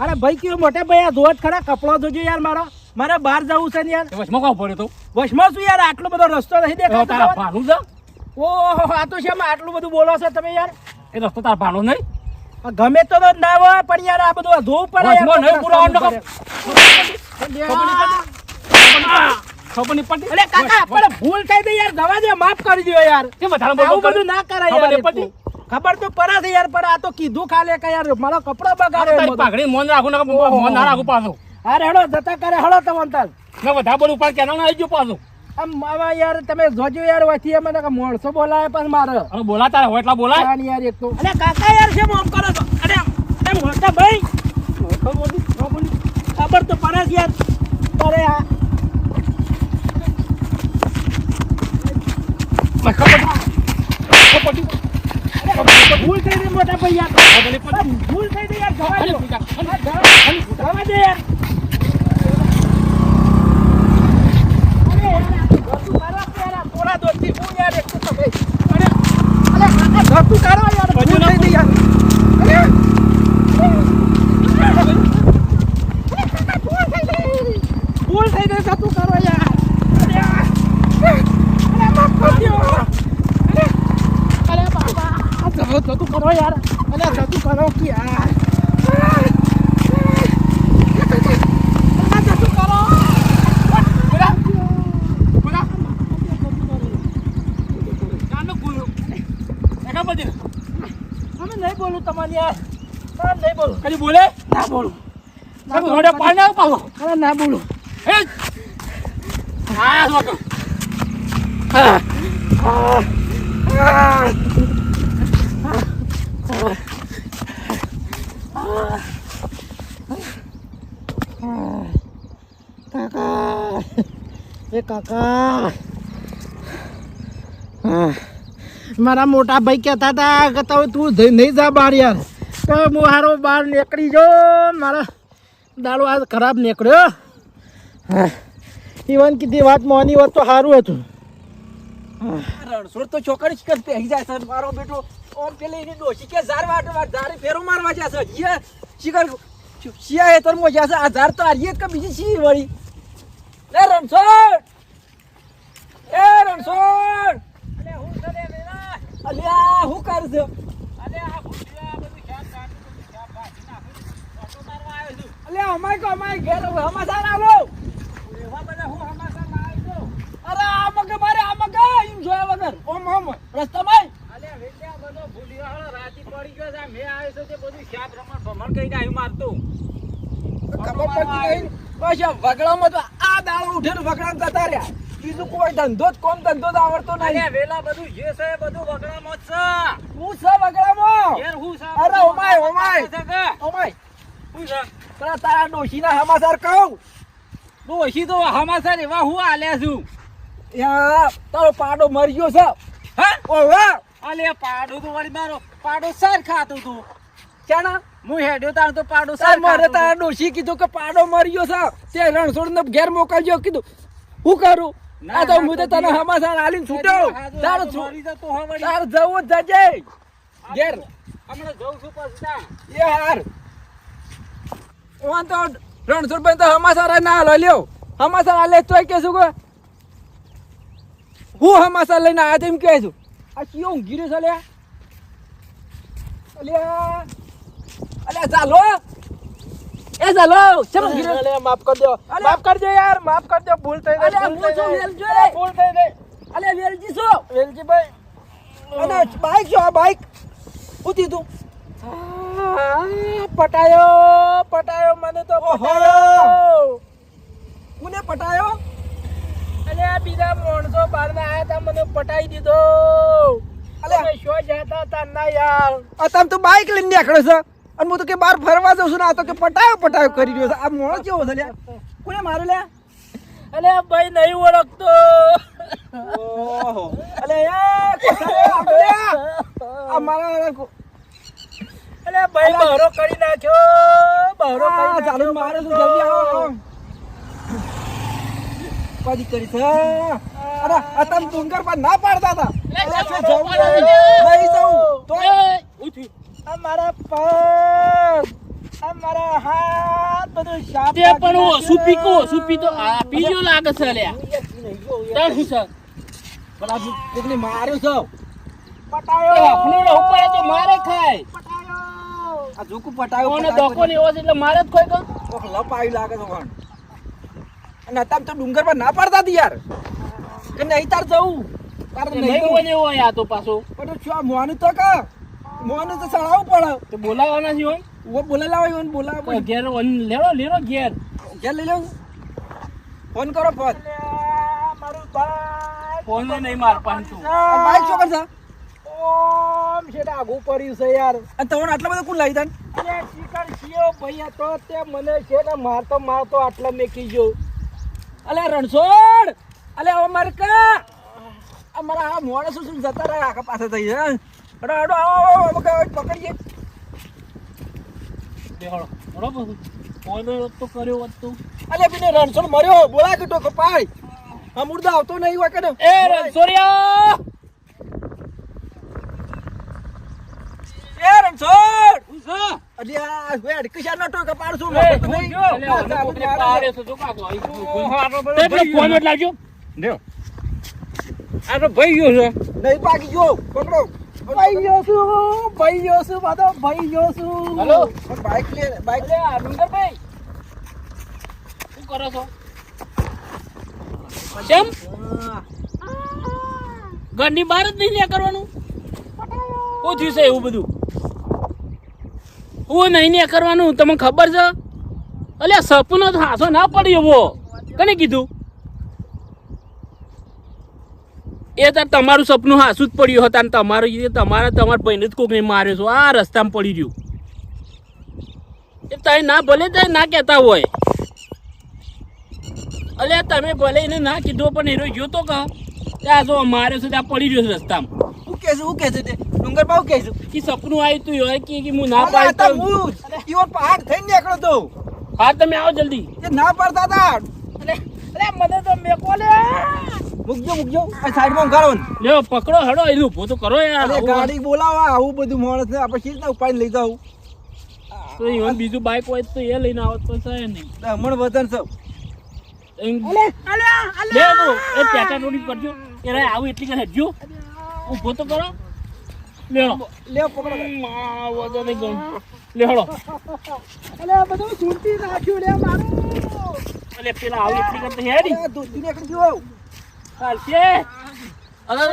અરે ભાઈ કયો મોટા ભાઈ આ જોત ખરા કપડો જોજો યાર મારે બહાર જવું છે ને યાર. વચમાં કોણ પડ્યો તો? વશમાં શું યાર આટલો બધો રસ્તો નહીં દેખાતો તારા ભાનું છે? ઓહો આ તો શેમાં આટલું બધું બોલો છો તમે યાર. એ રસ્તો તારા ભાનો નહીં? ગમે તો ના હોય પણ યાર આ બધું ધોવું પડે વચમાં નહીં પુરાવાનો ખબર નહીં પડતી. અરે કાકા પણ ભૂલ થઈ ગઈ યાર જવા દે માફ કરી દો યાર. કેમ વધારે આવું બોલવું બધું ના કરાય ખબર યાર. નહીં પડતી? ખબર તો પડે છે યાર પણ આ તો કીધું ખાલે કે યાર મારો કપડો બગાડ્યો તારી પાઘડી મોન રાખું ને મોન ના રાખું પાછું. અરે હેડો જતા કરે હેડો તમે તાલ મેં વધારે બોલું ઉપર કેનો ના આવી ગયો પાછું. આમ આવા યાર તમે જોજો યાર વચ્ચે મને કે મોણસો બોલાવે પણ મારે હવે બોલાતા હોય એટલા બોલાય. કાન યાર એક તો અરે કાકા યાર છે મોમ કરો છો અરે અરે મોટા ભાઈ ખબર તો પડે છે યાર. અરે આ ભૂલ થઈ ગઈ મોટા ભાઈ યાર. ભૂલ થઈ ગઈ યાર જવા દો. જવા દે યાર. થોડા દોસ્તી હું યાર એક તો તમે અરે કાકા ધરતું કાઢો યાર. ભૂલ થઈ ગઈ યાર. ભૂલ થઈ ગઈ ધરતું કાઢો યાર. અરે માફ કરી દો. અરે બાબા ધરતું કરો યાર. અરે ધરતું કરો કે યાર. નહીં બોલું તમારી યાર. નહીં બોલું. કદી બોલે? ના બોલું. મોઢે પાણી ના પાછો. અરે ના બોલું. એ આ શું? કાકા એ કાકા મારા મોટા ભાઈ કહેતા હતા કે તું નહીં જા બહાર યાર. તો હું હારો બહાર નીકળી જો મારા દાડો આજ ખરાબ નીકળ્યો. ઈવન કીધી વાત મોની હોત તો સારું હતું. રણછોડ તો ચોકડી શિકર પહેરી જાય છે મારો બેટો. ઓમ પેલી એની ડોશી કે ઝાર વાટવા ઝારે ફેરો મારવા જશે. જે શિકર શિયા હેતર મો જશે. આ ઝાર તો આરીએ કે બીજી શી વળી. એ રણછોડ એ રણછોડ અલ્યા હું કર છે? અલ્યા અમાય ઘેર હમાસાર આલો. અરે આ મગે મારે આ મગે એમ જોયા વગર ઓમ રસ્તામાં ખબર પડતી નહીં. બસ આ વગડામાં તો આ દાડો ઉઠીને વગડામાં જતા રહ્યા. બીજું કોઈ ધંધો જ ધંધો જ આવડતો નહીં. વેલા બધું જે છે બધું વગડામાં જ છે. હું છે વગડામાં. ઘેર હું છે? અરે ઓમાય શું છે? પેલા તારા ડોશીના સમાચાર કહું. ડોશી તો હમાસર એવા હું આલ્યા છું. યા તારો પાડો મરી ગયો છે. હા ઓવે અલે પાડો તો વળી મારો પાડો સર ખાતો તું. ક્યાંના હું હેડ્યો તાર તો પાડો તાર સર મારે તારા ડોશી કીધું કે પાડો મરી ગયો છે. તે રણછોડ ને ઘેર મોકલજો કીધું. હું કરું? આ તો હું તો તને સમાચાર આલીને છૂટ્યો. તાર જવું જ જજે ઘેર. હમણાં જઉં છું પછી. યાર ઓન તો રણછોડ ભાઈ તો સમાચાર ના હાલો લ્યો. સમાચાર આલે તોય કેશું કે હું સમાચાર લઈને આવ્યા તેમ કહે છું. આ કયો ઊંઘી રહ્યો છે લ્યા? અલ્યા અલ્યા ચાલો એ ચાલો ચલો ઊંઘી રહ્યો. અલે માફ કરજો. માફ કરજો યાર. માફ કરજો. ભૂલ થઈ ગઈ. અલ્યા હું છું વેલજી. ભૂલ થઈ ગઈ. અલ્યા વેલજી છો? વેલજીભાઈ અને બાઈક છો? આ બાઈક ઉતી તું પટાયો મને તો પટાયો. કોને પટાયો? અને આ બીજા માણસો બહાર ના આયા તા મને પટાઈ દીધો. અલ્યા. તમે શો જતા તા ના યાર. આ તમે તો બાઈક લઈને નીકળ્યો છે અને હું તો કે બહાર ફરવા જાઉં છું ને આ તો કે પટાયો કરી રહ્યો છે. આ મોણો કેવો છે લ્યા? કોને મારે લ્યા? અને આ ભાઈ નહીં ઓળખતો. ઓહો અલે એ આ મારા અને ભાઈ બહરો કરી નાખ્યો. બહરો કરી નાખ્યો. ચાલુ મારે તું જલ્દી આવો. પાડી કરી છે. અરે આ તમે ડુંગર પર ના પાડતા હતા. અરે શું જવું નહીં જવું તો આ મારા પગ, આ મારા હાથ બધું શાપ તે પણ ઓછું પીતો આ પીજો લાગે છે લ્યા તાર શું છે પણ આ કોકને માર્યો છો એ આપણે રહું પડે તો મારે ખાય આ જોકું પટાયો કોને ધોકો ને એવો છે એટલે મારે જ ખોઈ ગયો કોક લપાવી લાગે છે પણ અને અત્યારે તો ડુંગર પર ના પાડતા હતી યાર કે નહીં તાર જવું તાર નહીં નહીં હોય ને એવો આ તો પાછો પણ શું મોનું તો કા મોનું તો સળાવવું પડે તો બોલાવવાના છે હોય ઓ બોલાવા હોય ને બોલાવા તો ઘેર લેરો ઘેર ઘેર લઈ લેવું ફોન કરો ફોન મારું ભાઈ ફોન નહીં માર પાન તું બાઈક શું કરશે ઓમ છે આગું પડ્યું છે યાર અને તમને આટલા બધા કોણ લાવી તાન અરે શિકાર શિયો ભૈયા તો તે મને છે ને મારતો આટલા મેકી ગયો અલે રણછોડ અલે અમારે કા અમારા આ મોડે શું જતા રહ્યા આખા પાસે થઈ હે અડો અડો આવો પકડીએ બેહળો બરોબર ફોન તો કર્યો હોત તો અલે બીને રણછોડ મર્યો બોલા કે ટોકો પાય આ મુર્દા આવતો નહીં હોય કે એ રણછોડિયા એ રણછોડ ઉસા અરે આ વેડ કિશાન નો ટોકો પાડશું એ હું જો કોકને પાડે છે તો કાકો તે પેલો ફોન જ લાવજો લ્યો આ તો ભાઈ ગયો છે નહીં પાકી ગયો પકડો ભાઈ ગયો છું બાદો ભાઈ ગયો છું હેલો બાઈક લે બાઈક અરે આ ડુંગરભાઈ શું કરો છો કેમ ઘરની બહાર જ નહીં કરવાનું શું થયું છે એવું બધું હું નહીં કરવાનું તમને ખબર છે અલ્યા સપનો તો હાસો ના પડી એવો કને કીધું એ તાર તમારું સપનું હાસું જ પડ્યું હતા ને તમારા ભાઈને જ કોકને માર્યો છો આ રસ્તામાં પડી રહ્યું એ તારે ના ભલે તારે ના કહેતા હોય અલ્યા તમે ભલે એને ના કીધો પણ હીરો ગયો તો કહો ત્યાં જો માર્યો છે ત્યાં પડી રહ્યો છે રસ્તામાં હું કે છે તે ડુંગર પાવ કે છે કે સપનું આવ્યું તું હોય કે હું ના અરે પાડતો આ હું ઈવન પહાડ થઈને નીકળ્યો તો હા તમે આવો જલ્દી એ ના પડતા હતા અરે મને તો મેકો લે મૂકજો આ સાઈડમાં ઉગાડો ને લ્યો પકડો હડો એનું ઉભો તો કરો યાર અરે ગાડી બોલાવા આવું બધું માણસ ને આપણે શીટ ના ઉપાડીને લઈ જાવ તો ઈવન બીજું બાઈક હોય તો એ લઈને આવત તો છે નહીં હમણ વતન સૌ લે તો એ પેટા રોડી કરજો એ રે આવું એટલી કરે હટજો ઉભો તો કરો લેડો લે પકડો વજન નહીં ગમ લેડો અલે બધું છૂટી નાખ્યું લે મારું અલે પેલા આવું એટલી કરતે હેડી અરે દૂધી નીકળી ગયો ચાલશે અરે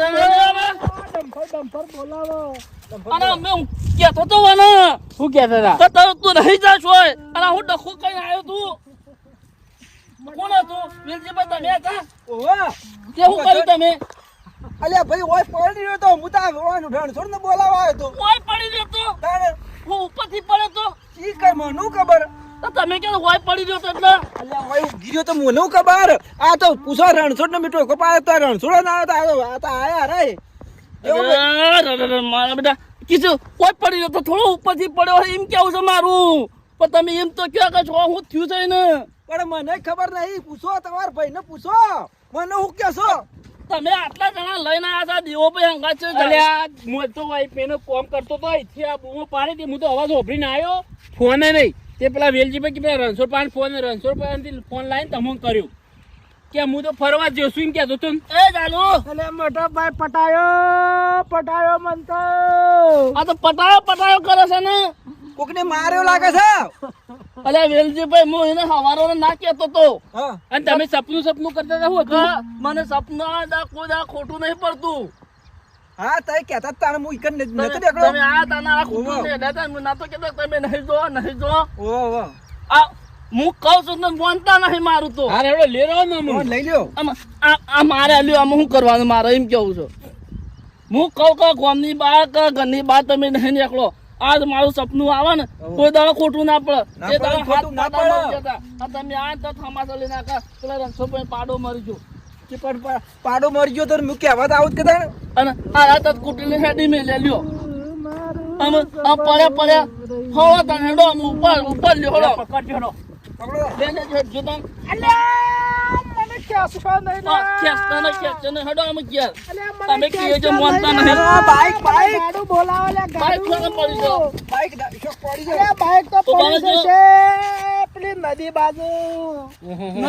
ડમ્પર બોલાવો અરે મેં કહેતો તો વાને શું કહેતા હતા તો તું નહીં જાશ હોય અરે હું ડખો કઈ આવ્યો તું કોણ હતું વિલજીભાઈ તમે હતા ઓવા તે શું કર્યું તમે અલ્યા ભાઈ ઓય પડી રહ્યો તો હું તા રણછોડ ને બોલાવા આવ્યો તો કોઈ પડી રહ્યો તો તારે હું ઉપરથી પડ્યો તો ઈ કઈ મને ખબર તો તમે કે હોય પડી રહ્યો તો એટલે અલ્યા ઓય ગીર્યો તો મને ખબર આ તો પૂછો રણછોડ ને મીઠો કપાય તો રણછોડ ના આવ્યો આ તો આયા રે મારા બેટા કીધું કોઈ પડી રહ્યો તો થોડો ઉપરથી પડ્યો એમ કેવું છે મારું પણ તમે એમ તો કહો કે છો હું થયું છે ને પણ મને ખબર નહીં પૂછો તમારા ભાઈને પૂછો મને હું કેશો તમે આટલા જણા લઈને આવ્યા હતા દેવો ભાઈ હંગા છે અલ્યા હું તો ભાઈ પેનો કોમ કરતો તો અહીંથી આ બૂમો પાડી દે હું તો અવાજ ઓભરીને આવ્યો ફોને નહીં તે પેલા વેલજીભાઈ કે પેલા રણછોડ પાન ફોન લાવીને તમને કર્યું કે હું તો ફરવા જ છું એમ કહેતો તો એ ચાલુ અલે મોટો ભાઈ પટાયો મન તો આ તો પટાયો કરે છે ને કોકને માર્યો લાગે છે અલ્યા વેલજીભાઈ હું એને હવારો ના કહેતો તો હા અને તમે સપનું કરતા હતા શું મને સપનું કોઈ ખોટું નહીં પડતું હા તઈ કહેતા તાણે હું ઈકન નથી તમે દેખડો આ તાના ખોટું નહીં દેતા ના તો કહેતો તમે નહીં જો ઓહો આ હું કહું છું ને માનતા નહીં મારું તો હા રેડો લેરો ને ફોન લઈ લ્યો આ મારે લ્યો આમાં શું કરવાનું મારે એમ કેવું છે હું કહું કે ગામની બહાર કે ઘરની બહાર તમે નહીં નીકળો આજ મારું સપનું આવે ને કોઈ દાડો ખોટું ના પડે એ દાડો હાથ પાટા મરી જતા આ તમે આ તો થમાસા લઈને આખા પેલા રણછોડભાઈ પાડો મરી ગયો કે પણ પાડો મરી ગયો તો હું કહેવા આવું જ કદાચ અને આ રાત કુટીને હેડી મેં લે લ્યો અમે આ પડ્યા હળો તને હેડો અમે ઉપર લ્યો હળો પકડ હેડો પકડો લેને જો તમ અલ્યા મને ખેસતો નહીં હેડો અમે ગયા તમે કીએ જો માનતા નહીં બાઈક ગાડું બોલાવો લે બાઈક કોને પડી ગયો બાઈક શોક પડી ગયો બાઈક તો પડી જશે પેલી નદી બાજુ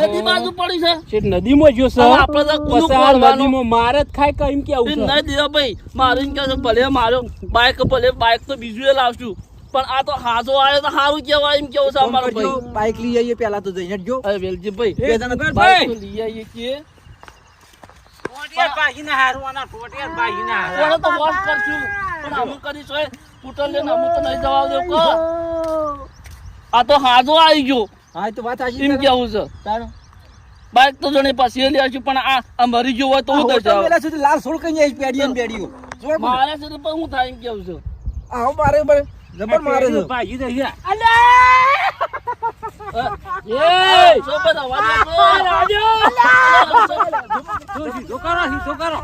નદી બાજુ પડી છે શેઠ નદીમાં જ્યો છે હવે આપણે તો કોનું પછી આ ખોલવાનું? નદીમાં મારે જ ખાય કઈ કેવું છે નહીં દેવા ભાઈ મારે એમ કહે છે ભલે મારો બાઇક તો બીજું એ લાવશું પણ આ તો હાજો આવ્યો તો સારું કેવાય એમ કેવું છે અમારો ભાઈ બાઈક લઈ આવીએ પેલા તો જઈને જ જો અરે વેલજી ભાઈ બે જણા બાઇક તો લઈ આવીએ છીએ ટોટિયા ભાગીને હારવાના ટોટિયા ભાગીને હારવાના. કોને તો વોશ કરશું પણ અમુક કરીશ હોય સ્કૂટર લઈને અમુક તો નહીં જવા દેવું કહો આ તો હાજો આવી ગયો હા તો વાત સાચી એમ છે. કેવું છે તારું બાઇક તો જોડે પછી લઈ આવશું પણ આ મરી ગયો હોય તો હું આવો તો દર્શાવ પેલા સુધી લાલ સોળ કઈ જાય પેડીઓ ને પેડીઓ જો મને. મારે છે તો હું થાય એમ કેવું છે આવો મારે પણ જબર મારે છે ભાગી દે છે. એ શું બધા અવાજ જો સીધો કરો સીધો કરો.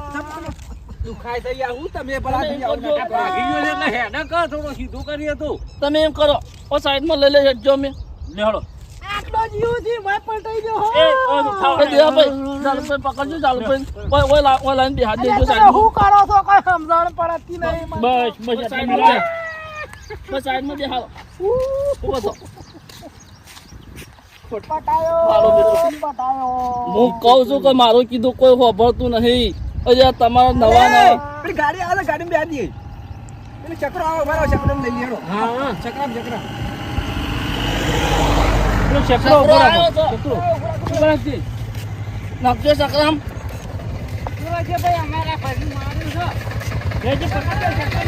દુખાય થઈ ગયા હું તમે ભલા થઈ તમે જાઓ કરજો. ભાગી ગયો છે એટલે હેડે કર થોડો સીધો કરીએ તો. તમે એમ કરો ઓ સાઈડમાં લઈ લે જો મેં લેહડો આટલો જીવ છે મેં પલટાઈ ગયો એ ઓ થાવ એ દેવા ભાઈ ચાલુ ભાઈ પકડજો ચાલુ ભાઈ ઓય લાઈન બેહાડ દેજો સાઈડમાં કરો છો કઈ સમજણ પડતી નહીં બસ બસ સાઈડમાં આટલી બસ સાઈડમાં બેહાડો ઉભો થો પટાયો મારો બેટો પટાયો હું કહું છું કે મારું કીધું કોઈ ખબરતું નહીં અરે તમારા નવા નવા પેલી ગાડી આવે ગાડી બેસી દઈએ પેલી ચક્રો આવે મારો ચક્રો લઈ લેડો હા હા ચક્રા ચક્રા પેલો ચક્રો ચક્રો ઉપર આવ્યો હતો. છે. ચક્રો ઉપર હતી. નાખજો સકરામ ભાઈ અમારા ભાઈ માર્યું છે લેજે પકડ ચક્રો